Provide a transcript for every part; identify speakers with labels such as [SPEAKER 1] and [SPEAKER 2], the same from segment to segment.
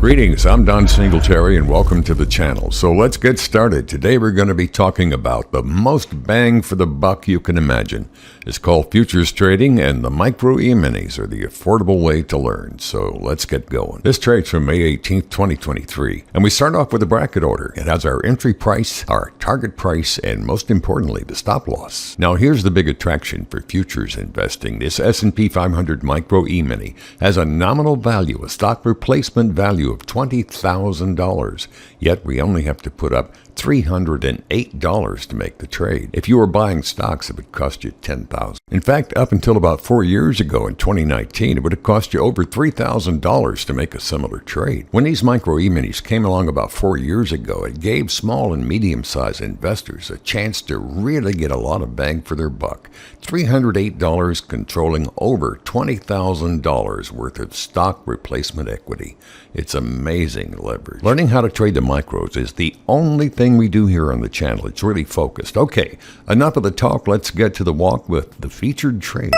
[SPEAKER 1] Greetings, I'm Don Singletary and welcome to the channel. So let's get started. Today we're going to be talking about the most bang for the buck you can imagine. It's called futures trading, and the Micro E-minis are the affordable way to learn. So let's get going. This trade's from May 18th, 2023, and we start off with a bracket order. It has our entry price, our target price, and most importantly, the stop loss. Now here's the big attraction for futures investing. This S&P 500 Micro E-mini has a nominal value, a stock replacement value of $20,000, yet we only have to put up $308 to make the trade. If you were buying stocks, it would cost you $10,000. In fact, up until about 4 years ago in 2019, it would have cost you over $3,000 to make a similar trade. When these Micro E-minis came along about 4 years ago, it gave small and medium-sized investors a chance to really get a lot of bang for their buck. $308 controlling over $20,000 worth of stock replacement equity. It's amazing leverage. Learning how to trade the micros is the only thing we do here on the channel. It's really focused. Okay, enough of the talk. Let's get to the walk with the featured trade.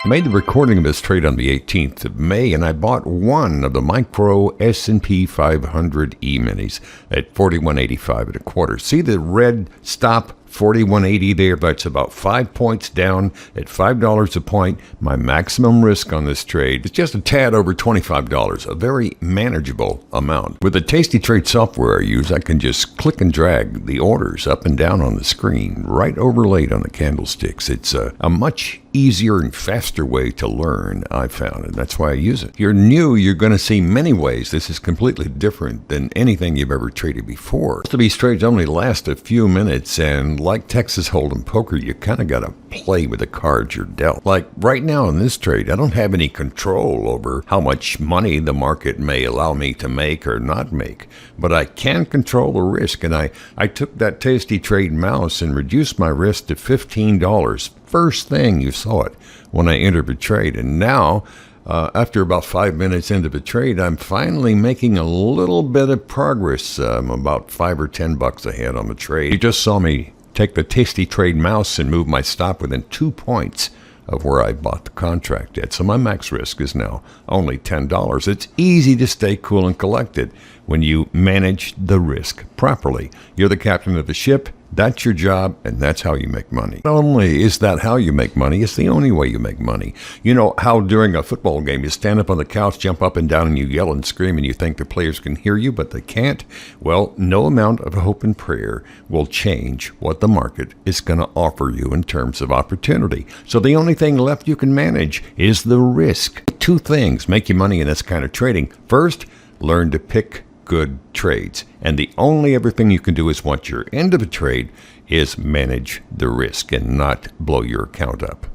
[SPEAKER 1] I made the recording of this trade on the 18th of May, and I bought one of the Micro S&P 500 E-minis at $41.85 and a quarter. See the red stop? $41.80 there. That's about 5 points down at $5 a point. My maximum risk on this trade is just a tad over $25, a very manageable amount. With the Tasty Trade software I use, I can just click and drag the orders up and down on the screen, right overlaid on the candlesticks. It's a much easier and faster way to learn, I found, and that's why I use it. If you're new, you're going to see many ways this is completely different than anything you've ever traded before. Most of these trades only last a few minutes, and like Texas Hold'em poker, you kind of got to play with the cards you're dealt. Like right now in this trade, I don't have any control over how much money the market may allow me to make or not make, but I can control the risk, and I took that Tasty Trade mouse and reduced my risk to $15. First thing you saw it when I entered the trade, and now after about 5 minutes into the trade, I'm finally making a little bit of progress. I'm about $5 or $10 ahead on the trade. You just saw me take the Tasty Trade mouse and move my stop within 2 points of where I bought the contract at. So my max risk is now only $10. It's easy to stay cool and collected when you manage the risk properly. You're the captain of the ship. That's your job, and that's how you make money. Not only is that how you make money, it's the only way you make money. You know how during a football game you stand up on the couch, jump up and down, and you yell and scream, and you think the players can hear you, but they can't? Well, no amount of hope and prayer will change what the market is going to offer you in terms of opportunity. So the only thing left you can manage is the risk. Two things make you money in this kind of trading. First, learn to pick good trades, and the only other thing you can do is once you're into the trade is manage the risk and not blow your account up.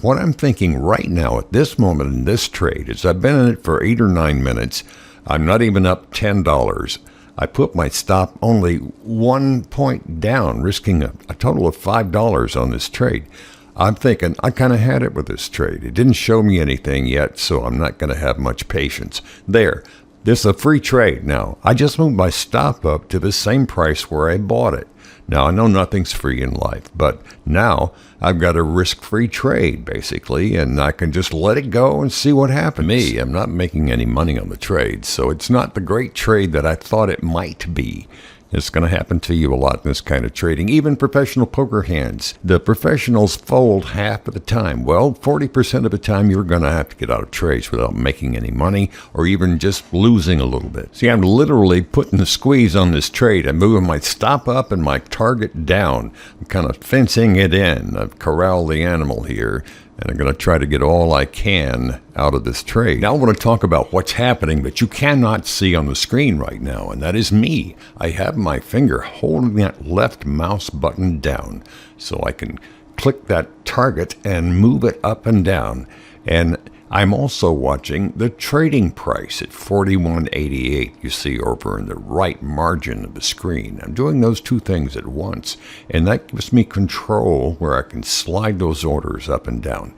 [SPEAKER 1] What I'm thinking right now at this moment in this trade is I've been in it for 8 or 9 minutes. I'm not even up $10. I put my stop only 1 point down, risking a total of $5 on this trade. I'm thinking I kind of had it with this trade. It didn't show me anything yet, so I'm not going to have much patience. There. This is a free trade now. I just moved my stop up to the same price where I bought it. Now, I know nothing's free in life, but now I've got a risk-free trade, basically, and I can just let it go and see what happens. Me, I'm not making any money on the trade, so it's not the great trade that I thought it might be. It's going to happen to you a lot in this kind of trading. Even professional poker hands. The professionals fold half of the time. Well, 40% of the time you're going to have to get out of trades without making any money or even just losing a little bit. See, I'm literally putting the squeeze on this trade. I'm moving my stop up and my target down. I'm kind of fencing it in. I've corralled the animal here, and I'm going to try to get all I can out of this trade. Now I want to talk about what's happening that you cannot see on the screen right now, and that is me. I have my finger holding that left mouse button down so I can click that target and move it up and down. And I'm also watching the trading price at $41.88, you see over in the right margin of the screen. I'm doing those two things at once, and that gives me control where I can slide those orders up and down.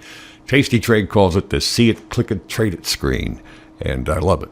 [SPEAKER 1] Tasty Trade calls it the see it, click it, trade it screen, and I love it.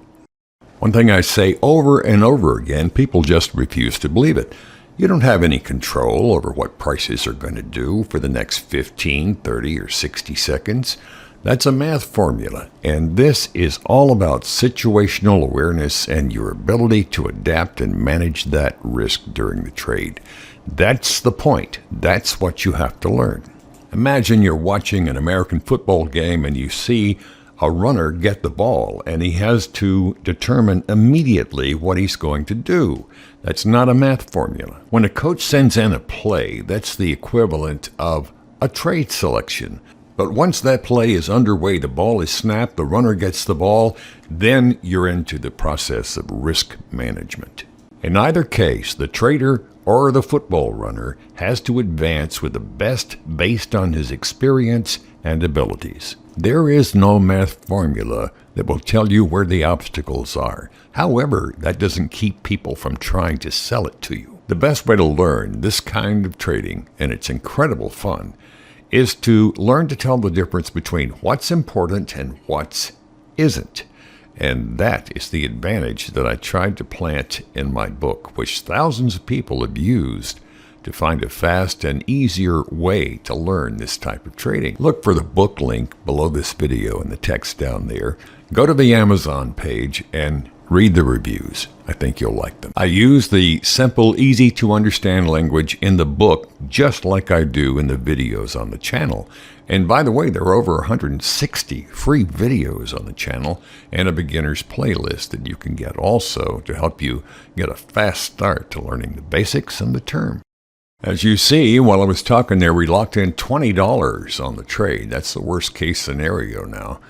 [SPEAKER 1] One thing I say over and over again, people just refuse to believe it. You don't have any control over what prices are going to do for the next 15, 30, or 60 seconds. That's a math formula, and this is all about situational awareness and your ability to adapt and manage that risk during the trade. That's the point. That's what you have to learn. Imagine you're watching an American football game and you see a runner get the ball, and he has to determine immediately what he's going to do. That's not a math formula. When a coach sends in a play, that's the equivalent of a trade selection. But once that play is underway, the ball is snapped, the runner gets the ball, then you're into the process of risk management. In either case, the trader or the football runner has to advance with the best based on his experience and abilities. There is no math formula that will tell you where the obstacles are. However, that doesn't keep people from trying to sell it to you. The best way to learn this kind of trading, and it's incredible fun, is to learn to tell the difference between what's important and what isn't. And that is the advantage that I tried to plant in my book, which thousands of people have used to find a fast and easier way to learn this type of trading. Look for the book link below this video in the text down there. Go to the Amazon page and read the reviews. I think you'll like them. I use the simple, easy to understand language in the book just like I do in the videos on the channel. And by the way, there are over 160 free videos on the channel and a beginner's playlist that you can get also to help you get a fast start to learning the basics and the term. As you see, while I was talking there, we locked in $20 on the trade. That's the worst case scenario now.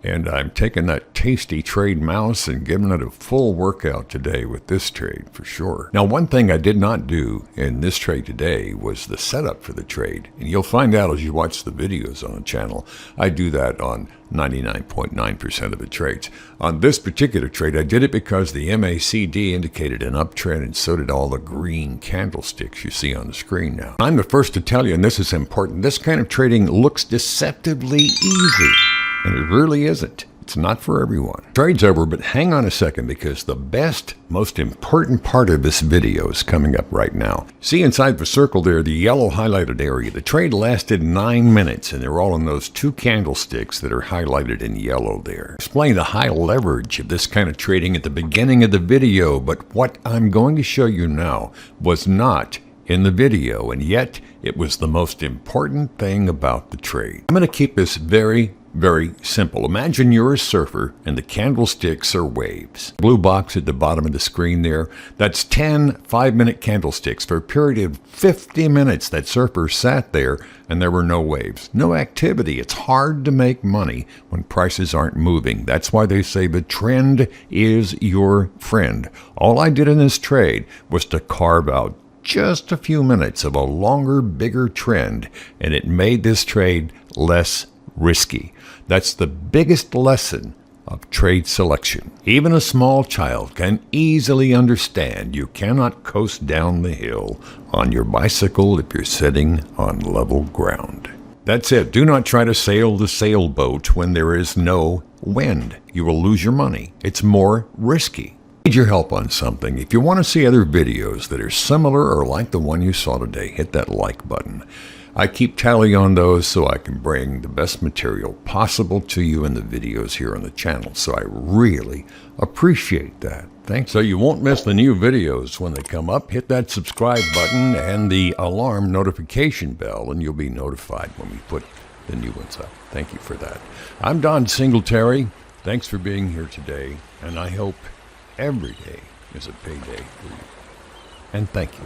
[SPEAKER 1] And I'm taking that tasty trade mouse and giving it a full workout today with this trade for sure. Now, one thing I did not do in this trade today was the setup for the trade. And you'll find out as you watch the videos on the channel. I do that on 99.9% of the trades. On this particular trade, I did it because the MACD indicated an uptrend, and so did all the green candlesticks you see on the screen now. I'm the first to tell you, and this is important, this kind of trading looks deceptively easy. And it really isn't. It's not for everyone. Trade's over, but hang on a second because the best, most important part of this video is coming up right now. See inside the circle there, the yellow highlighted area. The trade lasted 9 minutes, and they're all in those two candlesticks that are highlighted in yellow there. Explain the high leverage of this kind of trading at the beginning of the video, but what I'm going to show you now was not in the video, and yet it was the most important thing about the trade. I'm going to keep this very simple. Imagine you're a surfer and the candlesticks are waves. Blue box at the bottom of the screen there, that's 10 5-minute candlesticks. For a period of 50 minutes, that surfer sat there and there were no waves, no activity. It's hard to make money when prices aren't moving. That's why they say the trend is your friend. All I did in this trade was to carve out just a few minutes of a longer, bigger trend, and it made this trade less risky. That's the biggest lesson of trade selection. Even a small child can easily understand you cannot coast down the hill on your bicycle if you're sitting on level ground. That's it. Do not try to sail the sailboat when there is no wind. You will lose your money. It's more risky. Need your help on something. If you want to see other videos that are similar or like the one you saw today, hit that like button. I keep tally on those so I can bring the best material possible to you in the videos here on the channel. So I really appreciate that. Thanks. So you won't miss the new videos when they come up. Hit that subscribe button and the alarm notification bell, and you'll be notified when we put the new ones up. Thank you for that. I'm Don Singletary. Thanks for being here today, and I hope every day is a payday for you. And thank you.